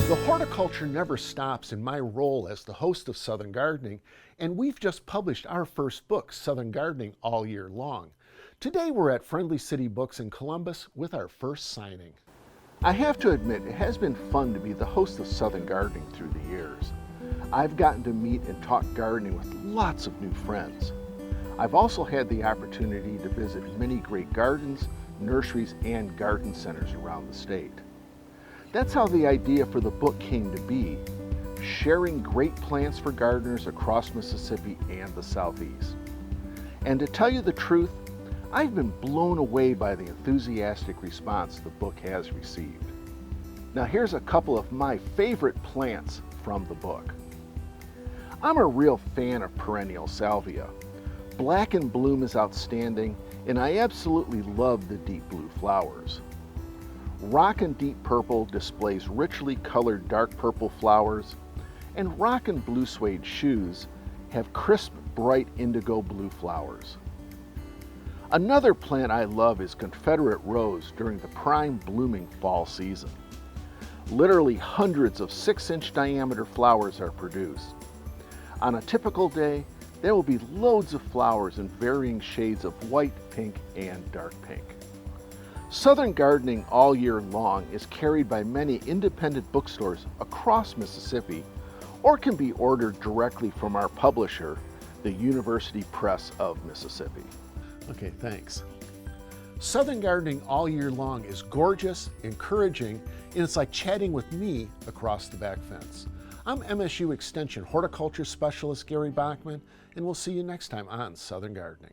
The horticulture never stops in my role as the host of Southern Gardening, and we've just published our first book, Southern Gardening All Year Long. Today we're at Friendly City Books in Columbus with our first signing. I have to admit, it has been fun to be the host of Southern Gardening through the years. I've gotten to meet and talk gardening with lots of new friends. I've also had the opportunity to visit many great gardens, nurseries, and garden centers around the state. That's how the idea for the book came to be, sharing great plants for gardeners across Mississippi and the Southeast. And to tell you the truth, I've been blown away by the enthusiastic response the book has received. Now here's a couple of my favorite plants from the book. I'm a real fan of perennial salvia. Black and bloom is outstanding, and I absolutely love the deep blue flowers. Rock and Deep Purple displays richly colored dark purple flowers, and Rock and Blue Suede Shoes have crisp, bright indigo blue flowers. Another plant I love is Confederate Rose during the prime blooming fall season. Literally hundreds of 6-inch diameter flowers are produced. On a typical day, there will be loads of flowers in varying shades of white, pink, and dark pink. Southern Gardening All Year Long is carried by many independent bookstores across Mississippi, or can be ordered directly from our publisher, the University Press of Mississippi. Okay, thanks. Southern Gardening All Year Long is gorgeous, encouraging, and it's like chatting with me across the back fence. I'm MSU Extension Horticulture Specialist Gary Bachman, and we'll see you next time on Southern Gardening.